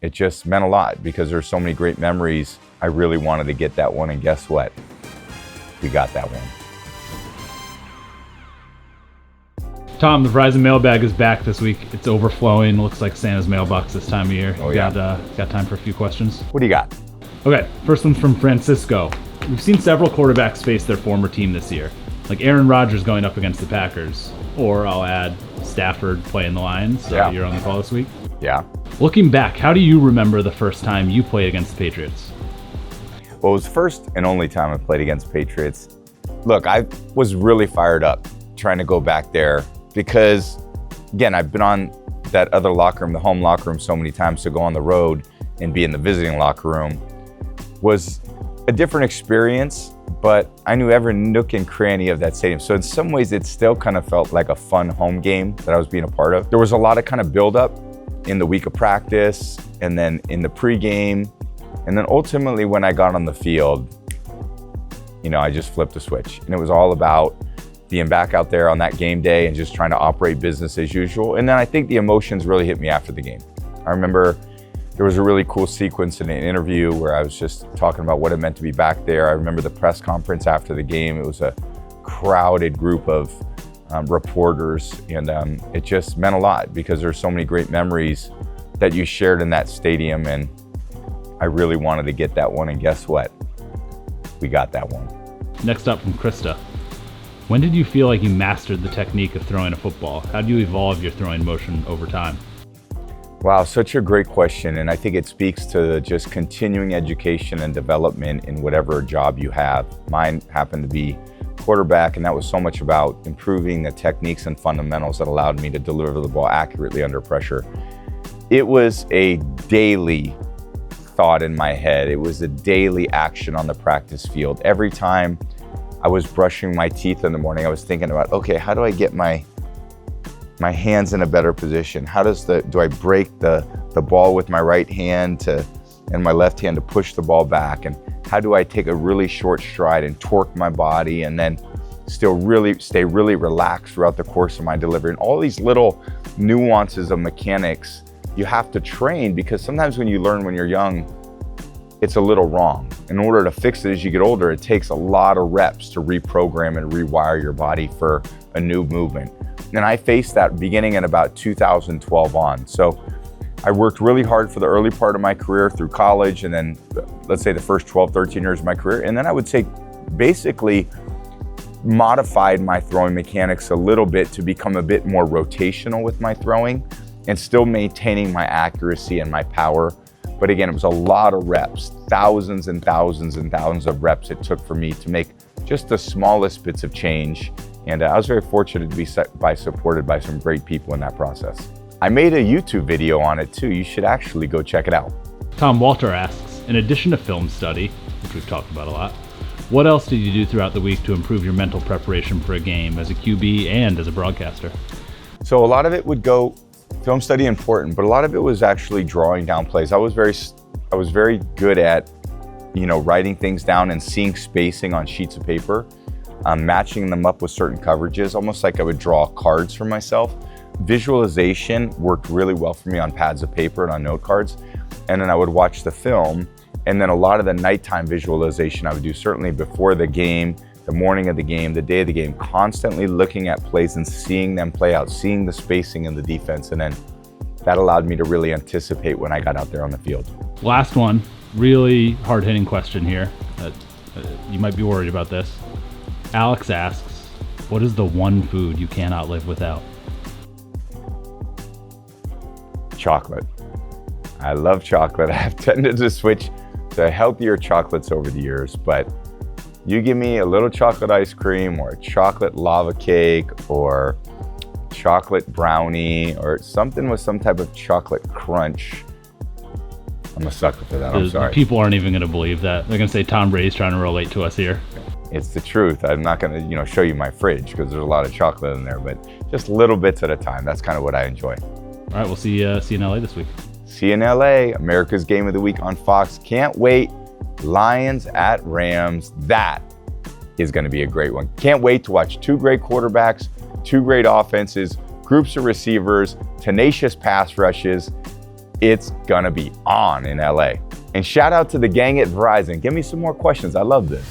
It just meant a lot because there's so many great memories. I really wanted to get that one, and guess what? We got that one. Tom, the Verizon Mailbag is back this week. It's overflowing. Looks like Santa's mailbox this time of year. Oh, yeah. Got time for a few questions? What do you got? Okay, first one's from Francisco. We've seen several quarterbacks face their former team this year, like Aaron Rodgers going up against the Packers, or I'll add Stafford playing the Lions. So Yeah. You're on the call this week. Yeah. Looking back, how do you remember the first time you played against the Patriots? Well, it was the first and only time I played against Patriots. Look, I was really fired up trying to go back there because, again, I've been on that other locker room, the home locker room, so many times. To go on the road and be in the visiting locker room was a different experience, but I knew every nook and cranny of that stadium. So in some ways, it still kind of felt like a fun home game that I was being a part of. There was a lot of kind of buildup in the week of practice, and then in the pregame, and then ultimately when I got on the field, I just flipped a switch, and it was all about being back out there on that game day and just trying to operate business as usual. And then I think the emotions really hit me after the game. I remember there was a really cool sequence in an interview where I was just talking about what it meant to be back there. I remember the press conference after the game. It was a crowded group of reporters, and it just meant a lot because there's so many great memories that you shared in that stadium, and I really wanted to get that one, and guess what? We got that one. Next up from Krista. When did you feel like you mastered the technique of throwing a football? How do you evolve your throwing motion over time? Wow, such a great question, and I think it speaks to just continuing education and development in whatever job you have. Mine happened to be quarterback, and that was so much about improving the techniques and fundamentals that allowed me to deliver the ball accurately under pressure. It was a daily thought in my head. It was a daily action on the practice field. Every time I was brushing my teeth in the morning, I was thinking about, okay, how do I get my hands in a better position? How do I break the ball with my right hand and my left hand to push the ball back? And how do I take a really short stride and torque my body and then still really stay really relaxed throughout the course of my delivery? And all these little nuances of mechanics you have to train, because sometimes when you learn when you're young, it's a little wrong. In order to fix it as you get older, it takes a lot of reps to reprogram and rewire your body for a new movement. And I faced that beginning in about 2012 on. So I worked really hard for the early part of my career through college, and then let's say the first 12, 13 years of my career. And then I would say basically modified my throwing mechanics a little bit to become a bit more rotational with my throwing and still maintaining my accuracy and my power. But again, it was a lot of reps, thousands and thousands and thousands of reps it took for me to make just the smallest bits of change. And I was very fortunate to be supported by some great people in that process. I made a YouTube video on it too. You should actually go check it out. Tom Walter asks, in addition to film study, which we've talked about a lot, what else did you do throughout the week to improve your mental preparation for a game as a QB and as a broadcaster? So a lot of it would go film study, important, but a lot of it was actually drawing down plays. I was very good at, writing things down and seeing spacing on sheets of paper, matching them up with certain coverages, almost like I would draw cards for myself. Visualization worked really well for me on pads of paper and on note cards. And then I would watch the film, and then a lot of the nighttime visualization I would do, certainly before the game, the morning of the game, the day of the game, constantly looking at plays and seeing them play out, seeing the spacing in the defense. And then that allowed me to really anticipate when I got out there on the field. Last one, really hard-hitting question here. You might be worried about this. Alex asks, what is the one food you cannot live without? Chocolate. I love chocolate. I've tended to switch to healthier chocolates over the years, but you give me a little chocolate ice cream or a chocolate lava cake or chocolate brownie or something with some type of chocolate crunch, I'm a sucker for that. I'm sorry. People aren't even going to believe that. They're going to say Tom Brady's trying to relate to us here. It's the truth. I'm not going to, show you my fridge because there's a lot of chocolate in there, but just little bits at a time. That's kind of what I enjoy. All right, we'll see you in LA this week. See you in LA. America's Game of the Week on Fox. Can't wait. Lions at Rams. That is going to be a great one. Can't wait to watch two great quarterbacks, two great offenses, groups of receivers, tenacious pass rushes. It's gonna be on in LA. And shout out to the gang at Verizon. Give me some more questions. I love this.